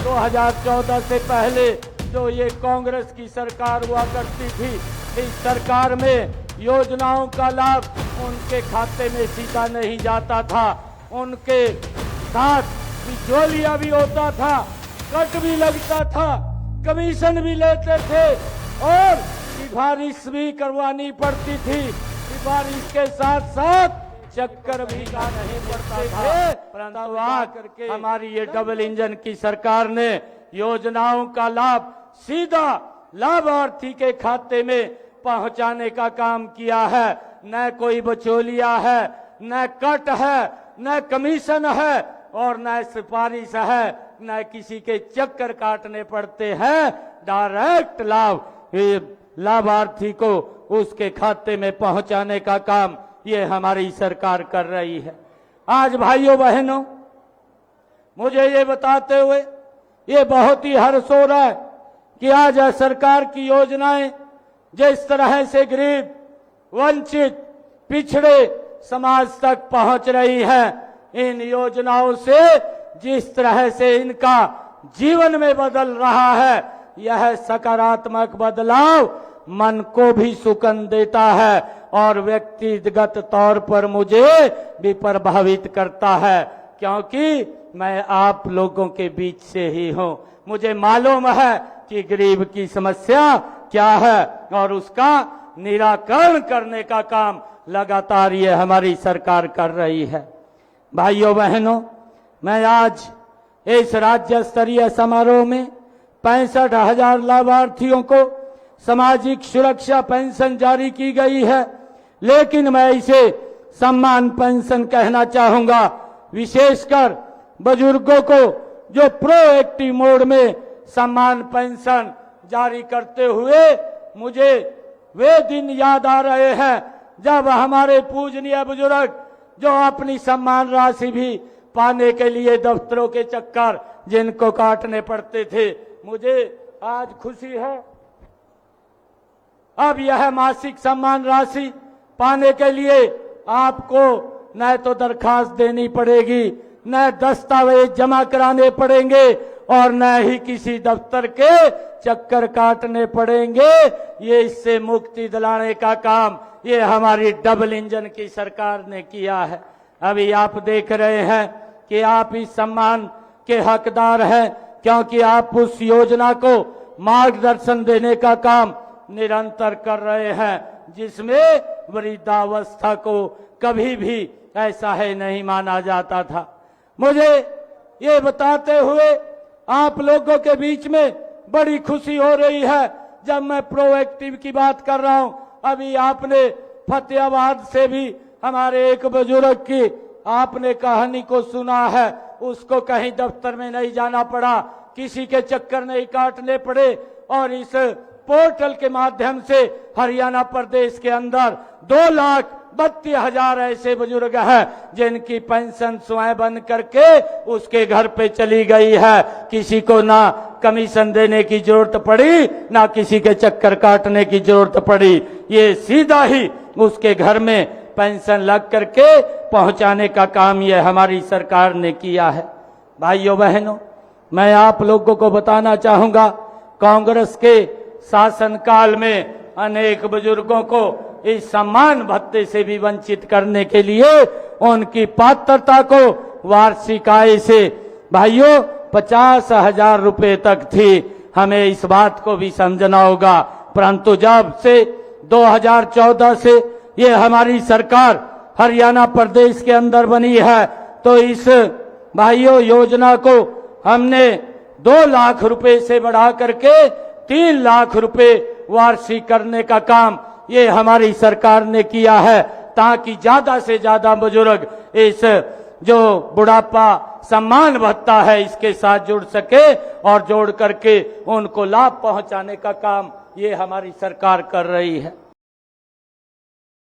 2014 से पहले जो ये कांग्रेस की सरकार हुआ करती थी, इस सरकार में योजनाओं का लाभ उनके खाते में सीधा नहीं जाता था। उनके साथ बिचौलिया भी होता था, कट भी लगता था, कमीशन भी लेते थे और सिफारिश भी करवानी पड़ती थी। सिफारिश के साथ साथ चक्कर भी का नहीं पड़ता था। परंतु आकर हमारी ये डबल इंजन की सरकार ने योजनाओं का लाभ सीधा लाभार्थी के खाते में पहुंचाने का काम किया है। न कोई बिचौलिया है, न कट है, न कमीशन है और न सिफारिश है, न किसी के चक्कर काटने पड़ते हैं। डायरेक्ट लाभ लाभार्थी को उसके खाते में पहुंचाने का काम ये हमारी सरकार कर रही है। आज भाइयों बहनों, मुझे ये बताते हुए ये बहुत ही हर्ष हो रहा है कि आज सरकार की योजनाएं जिस तरह से गरीब, वंचित, पिछड़े समाज तक पहुंच रही है, इन योजनाओं से जिस तरह से इनका जीवन में बदल रहा है, यह सकारात्मक बदलाव मन को भी सुकून देता है और व्यक्तिगत तौर पर मुझे भी प्रभावित करता है, क्योंकि मैं आप लोगों के बीच से ही हूं। मुझे मालूम है कि गरीब की समस्या क्या है और उसका निराकरण करने का काम लगातार ये हमारी सरकार कर रही है। भाइयों बहनों, मैं आज इस राज्य स्तरीय समारोह में 65,000 लाभार्थियों को सामाजिक सुरक्षा पेंशन जारी की गई है, लेकिन मैं इसे सम्मान पेंशन कहना चाहूंगा। विशेषकर बुजुर्गों को जो प्रोएक्टिव मोड में सम्मान पेंशन जारी करते हुए मुझे वे दिन याद आ रहे हैं जब हमारे पूजनीय बुजुर्ग जो अपनी सम्मान राशि भी पाने के लिए दफ्तरों के चक्कर जिनको काटने पड़ते थे। मुझे आज खुशी है, अब यह मासिक सम्मान राशि पाने के लिए आपको न तो दरखास्त देनी पड़ेगी, न दस्तावेज जमा कराने पड़ेंगे और न ही किसी दफ्तर के चक्कर काटने पड़ेंगे। ये इससे मुक्ति दिलाने का काम ये हमारी डबल इंजन की सरकार ने किया है। अभी आप देख रहे हैं कि आप इस सम्मान के हकदार हैं, क्योंकि आप उस योजना को मार्गदर्शन देने का काम निरंतर कर रहे हैं, जिसमें वृद्धावस्था को कभी भी ऐसा है नहीं माना जाता था। मुझे ये बताते हुए आप लोगों के बीच में बड़ी खुशी हो रही है जब मैं प्रोएक्टिव की बात कर रहा हूं। अभी आपने फतेहाबाद से भी हमारे एक बुजुर्ग की आपने कहानी को सुना है। उसको कहीं दफ्तर में नहीं जाना पड़ा, किसी के चक्कर नहीं काटने पड़े और इस पोर्टल के माध्यम से हरियाणा प्रदेश के अंदर 2,32,000 ऐसे बुजुर्ग हैं जिनकी पेंशन स्वयं बन करके उसके घर पे चली गई है। किसी को ना कमीशन देने की जरूरत पड़ी, ना किसी के चक्कर काटने की जरूरत पड़ी। ये सीधा ही उसके घर में पेंशन लग करके पहुंचाने का काम ये हमारी सरकार ने किया है। भाइयों बहनों, मैं आप लोगों को बताना चाहूंगा, कांग्रेस के शासनकाल में अनेक बुजुर्गों को इस सम्मान भत्ते से भी वंचित करने के लिए उनकी पात्रता को वार्षिक आय से भाइयों 50,000 रुपए तक थी। हमें इस बात को भी समझना होगा, परंतु जब से 2014 से ये हमारी सरकार हरियाणा प्रदेश के अंदर बनी है, तो इस भाइयों योजना को हमने 2 लाख रुपए से बढ़ा करके 3 लाख रुपए वार्षिक करने का काम ये हमारी सरकार ने किया है, ताकि ज्यादा से ज्यादा बुजुर्ग इस जो बुढ़ापा सम्मान भत्ता है इसके साथ जुड़ सके और जोड़ करके उनको लाभ पहुंचाने का काम ये हमारी सरकार कर रही है।